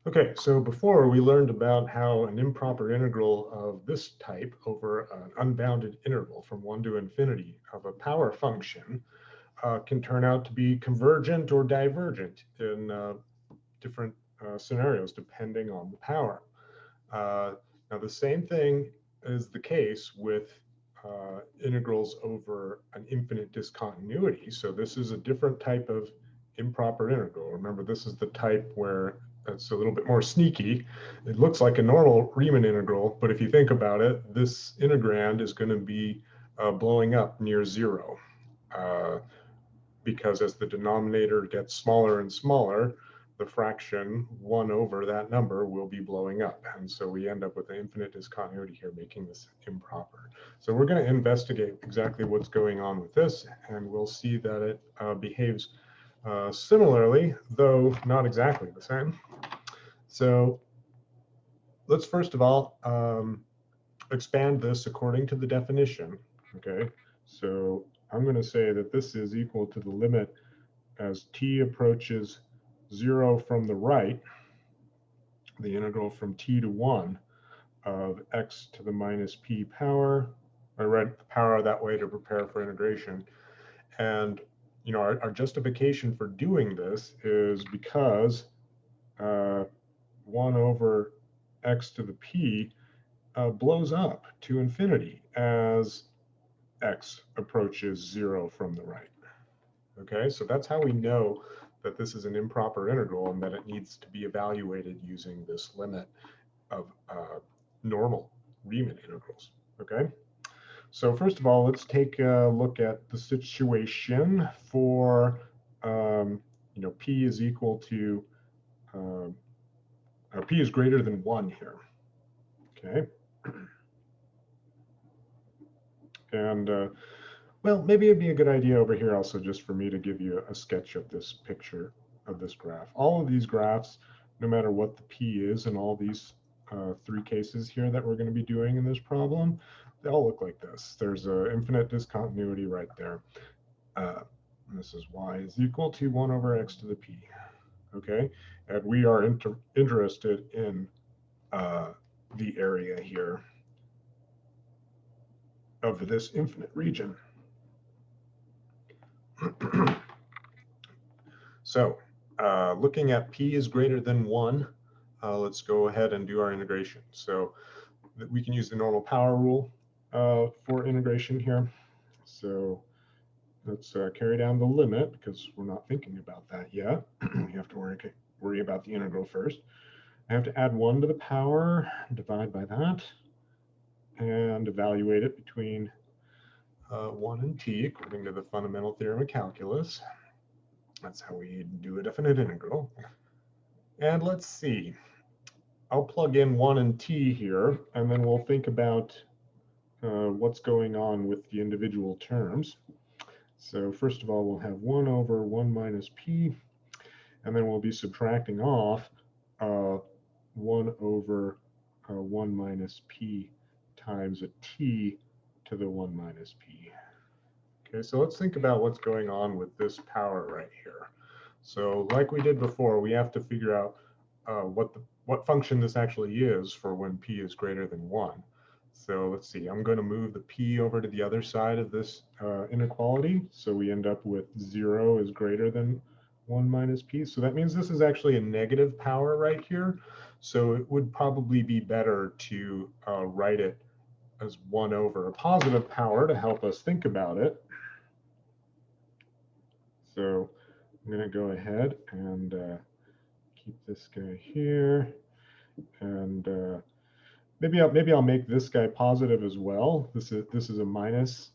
Okay, so before we learned about how an improper integral of this type over an unbounded interval from 1 to infinity of a power function can turn out to be convergent or divergent in different scenarios depending on the power. Now, the same thing is the case with integrals over an infinite discontinuity. So this is a different type of improper integral. Remember, this is the type where it's a little bit more sneaky. It looks like a normal Riemann integral, but if you think about it, this integrand is going to be blowing up near zero. Because as the denominator gets smaller and smaller, the fraction 1 over that number will be blowing up. And so we end up with an infinite discontinuity here, making this improper. So we're going to investigate exactly what's going on with this, and we'll see that it behaves similarly, though not exactly the same. So let's first of all expand this according to the definition. Okay, so I'm going to say that this is equal to the limit as t approaches 0 from the right, the integral from t to 1 of x to the minus p power. I read the power that way to prepare for integration. And our justification for doing this is because 1 over x to the p blows up to infinity as x approaches 0 from the right. Okay, so that's how we know that this is an improper integral and that it needs to be evaluated using this limit of normal Riemann integrals. Okay, so first of all, let's take a look at the situation for p is equal to p is greater than 1 here. Okay, and well, maybe it'd be a good idea over here also just for me to give you a sketch of this picture of this graph. All of these graphs, no matter what the p is in all these 3 cases here that we're going to be doing in this problem, they all look like this. There's an infinite discontinuity right there. This is y is equal to 1 over x to the p. Okay, and we are interested in the area here of this infinite region. So looking at p is greater than 1, let's go ahead and do our integration. So we can use the normal power rule for integration here. So let's carry down the limit because we're not thinking about that yet. We have to worry about the integral first. I have to add 1 to the power, divide by that, and evaluate it between 1 and t according to the fundamental theorem of calculus. That's how we do a definite integral. And let's see. I'll plug in 1 and t here, and then we'll think about what's going on with the individual terms. So first of all, we'll have 1 over 1 minus p, and then we'll be subtracting off 1 over 1 minus p times a t to the 1 minus p. Okay, so let's think about what's going on with this power right here. So like we did before, we have to figure out what function this actually is for when p is greater than 1. So let's see, I'm going to move the p over to the other side of this inequality. So we end up with 0 is greater than 1 minus p. So that means this is actually a negative power right here. So it would probably be better to write it as 1 over a positive power to help us think about it. So I'm going to go ahead and keep this guy here, and maybe I'll make this guy positive as well. This is a minus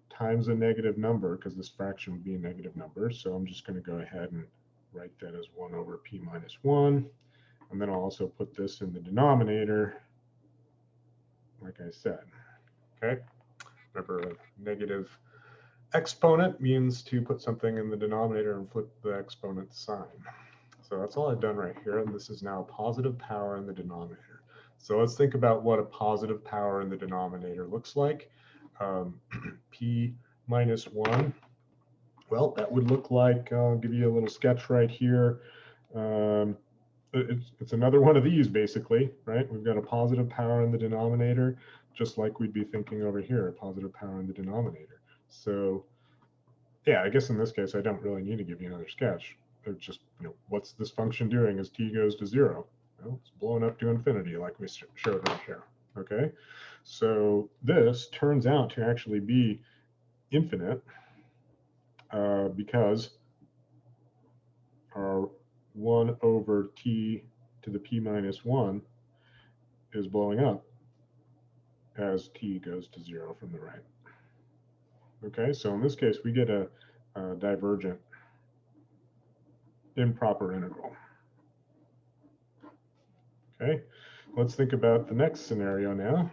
times a negative number because this fraction would be a negative number. So I'm just going to go ahead and write that as 1 over p minus 1, and then I'll also put this in the denominator, like I said. Okay, remember a negative exponent means to put something in the denominator and flip the exponent sign. So that's all I've done right here, and this is now a positive power in the denominator. So let's think about what a positive power in the denominator looks like. P minus 1, well, that would look like, I'll give you a little sketch right here. it's another one of these basically, right? We've got a positive power in the denominator, just like we'd be thinking over here, a positive power in the denominator. So yeah, I guess in this case, I don't really need to give you another sketch. It's just, what's this function doing as t goes to 0? Well, it's blowing up to infinity like we showed right here, okay? So this turns out to actually be infinite because our 1 over t to the p minus 1 is blowing up as t goes to 0 from the right. Okay, so in this case, we get a divergent improper integral. Okay, let's think about the next scenario now.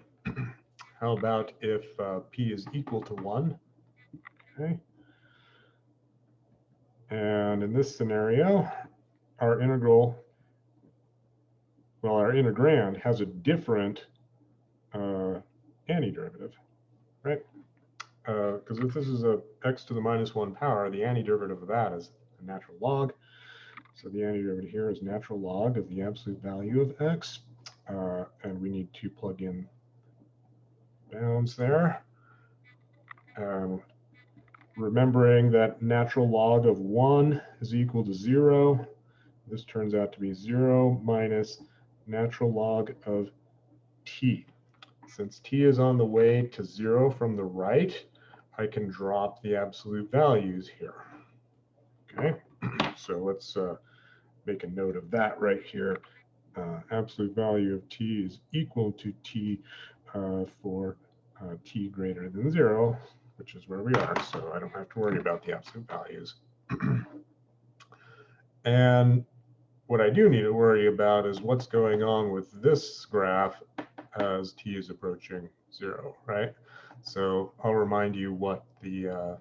How about if p is equal to 1? Okay, and in this scenario, our integral, well, our integrand has a different antiderivative, right? Because if this is a x to the minus 1 power, the antiderivative of that is a natural log. So the antiderivative here is natural log of the absolute value of x, and we need to plug in bounds there. Remembering that natural log of 1 is equal to 0. This turns out to be 0 minus natural log of t. Since t is on the way to 0 from the right, I can drop the absolute values here. Okay, so let's make a note of that right here. Absolute value of t is equal to t for t greater than 0, which is where we are, so I don't have to worry about the absolute values. And what I do need to worry about is what's going on with this graph as t is approaching 0, right? So I'll remind you what the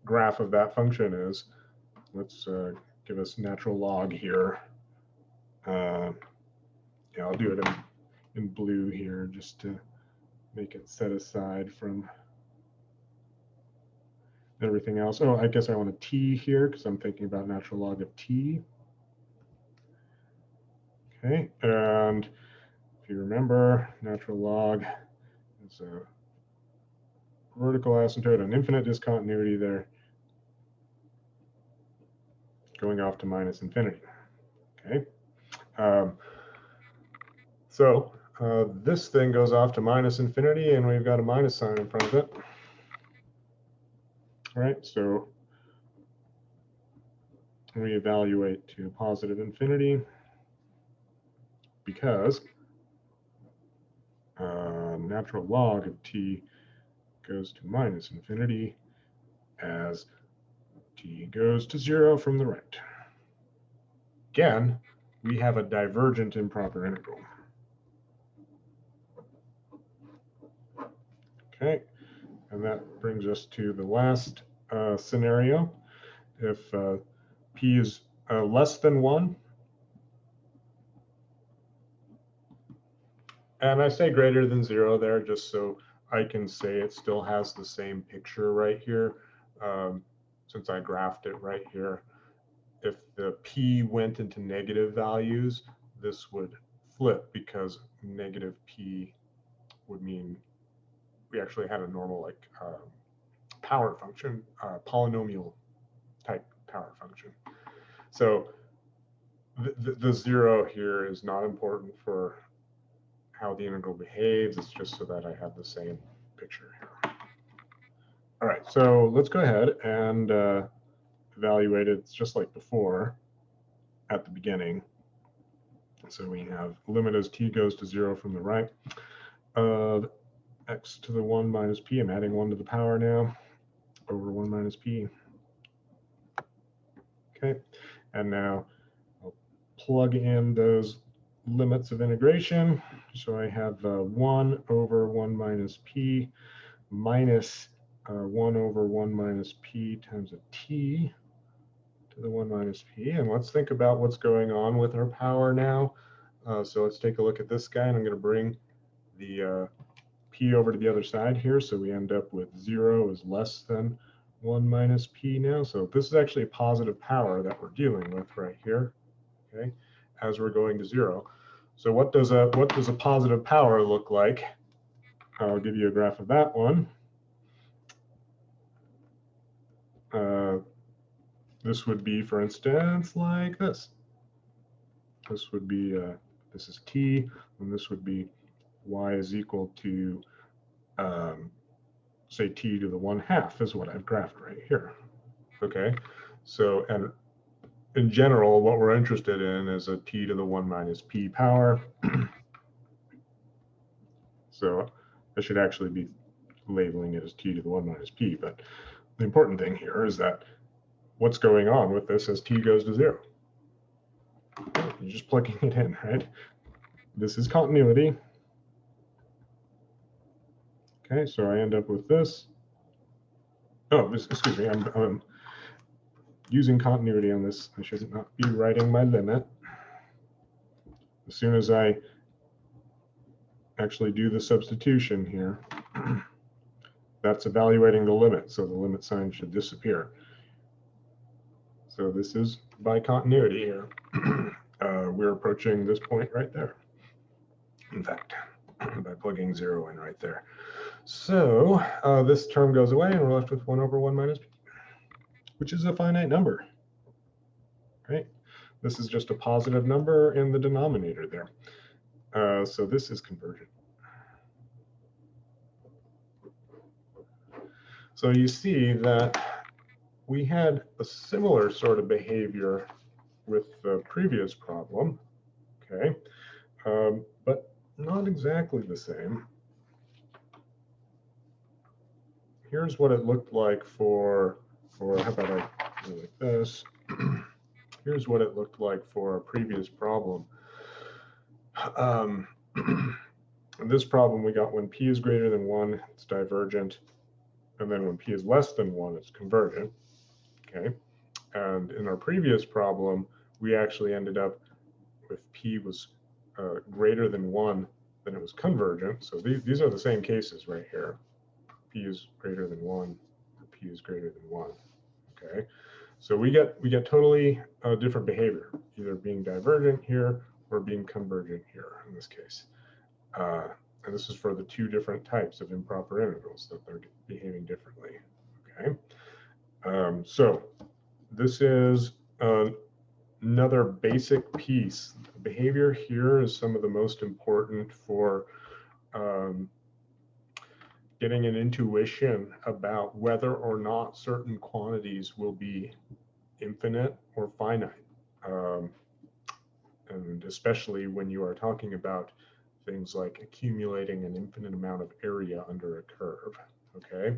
graph of that function is. Let's give us natural log here. Yeah, I'll do it in blue here just to make it set aside from everything else. Oh, I guess I want a t here because I'm thinking about natural log of t. Okay, and if you remember, natural log is a vertical asymptote, an infinite discontinuity there, going off to minus infinity. Okay, so this thing goes off to minus infinity, and we've got a minus sign in front of it. All right, so we evaluate to positive infinity because natural log of t goes to minus infinity as t goes to 0 from the right. Again, we have a divergent improper integral. Okay, and that brings us to the last scenario. If p is less than 1, and I say greater than 0 there just so I can say it still has the same picture right here, since I graphed it right here. If the p went into negative values, this would flip because negative p would mean we actually had a normal like power function, polynomial type power function. So the 0 here is not important for how the integral behaves. It's just so that I have the same picture here. All right, so let's go ahead and evaluate it just like before at the beginning. So we have limit as t goes to 0 from the right of x to the 1 minus p. I'm adding 1 to the power now over 1 minus p. Okay, and now I'll plug in those limits of integration. So I have 1 over 1 minus p minus 1 over 1 minus p times a t to the 1 minus p. And let's think about what's going on with our power now. So let's take a look at this guy, and I'm going to bring the p over to the other side here. So we end up with 0 is less than 1 minus p now. So this is actually a positive power that we're dealing with right here. okay, as we're going to 0. So what does a positive power look like? I'll give you a graph of that one. This would be, for instance, like this. This would be, this is t, and this would be y is equal to, say, t to the 1/2 is what I've graphed right here. Okay, so, and in general, what we're interested in is a t to the 1 minus p power. So I should actually be labeling it as t to the 1 minus p, but the important thing here is that what's going on with this as t goes to 0? You're just plugging it in, right? This is continuity. Okay, so I end up with this. Oh, excuse me, I'm using continuity on this. I should not be writing my limit. As soon as I actually do the substitution here, that's evaluating the limit, so the limit sign should disappear. So this is by continuity here. We're approaching this point right there. In fact, by plugging 0 in right there. So this term goes away, and we're left with 1 over 1 minus p, which is a finite number, right? This is just a positive number in the denominator there. So this is convergent. So you see that we had a similar sort of behavior with the previous problem, okay, but not exactly the same. Here's what it looked like for how about I do like this? Here's what it looked like for a previous problem. In this problem, we got when p is greater than 1, it's divergent, and then when p is less than 1, it's convergent. Okay, and in our previous problem, we actually ended up with p was greater than 1, then it was convergent. So these are the same cases right here. P is greater than 1, or p is greater than 1. Okay, so we get totally different behavior, either being divergent here or being convergent here in this case. And this is for the two different types of improper integrals that they're behaving differently. Okay, so this is another basic piece. The behavior here is some of the most important for getting an intuition about whether or not certain quantities will be infinite or finite. And especially when you are talking about things like accumulating an infinite amount of area under a curve, okay?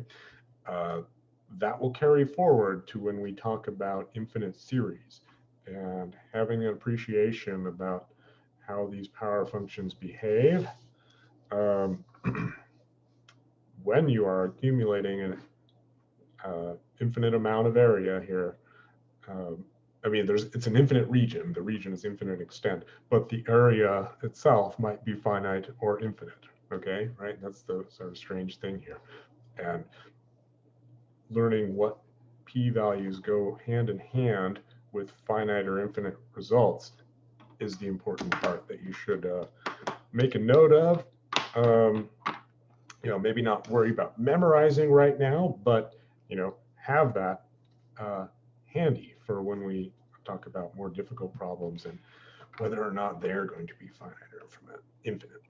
That will carry forward to when we talk about infinite series, and having an appreciation about how these power functions behave when you are accumulating an infinite amount of area here. I mean, it's an infinite region. The region is infinite extent, but the area itself might be finite or infinite, okay, right? That's the sort of strange thing here. And learning what p-values go hand in hand with finite or infinite results is the important part that you should make a note of. You know, maybe not worry about memorizing right now, but, you know, have that handy for when we talk about more difficult problems and whether or not they're going to be finite or infinite.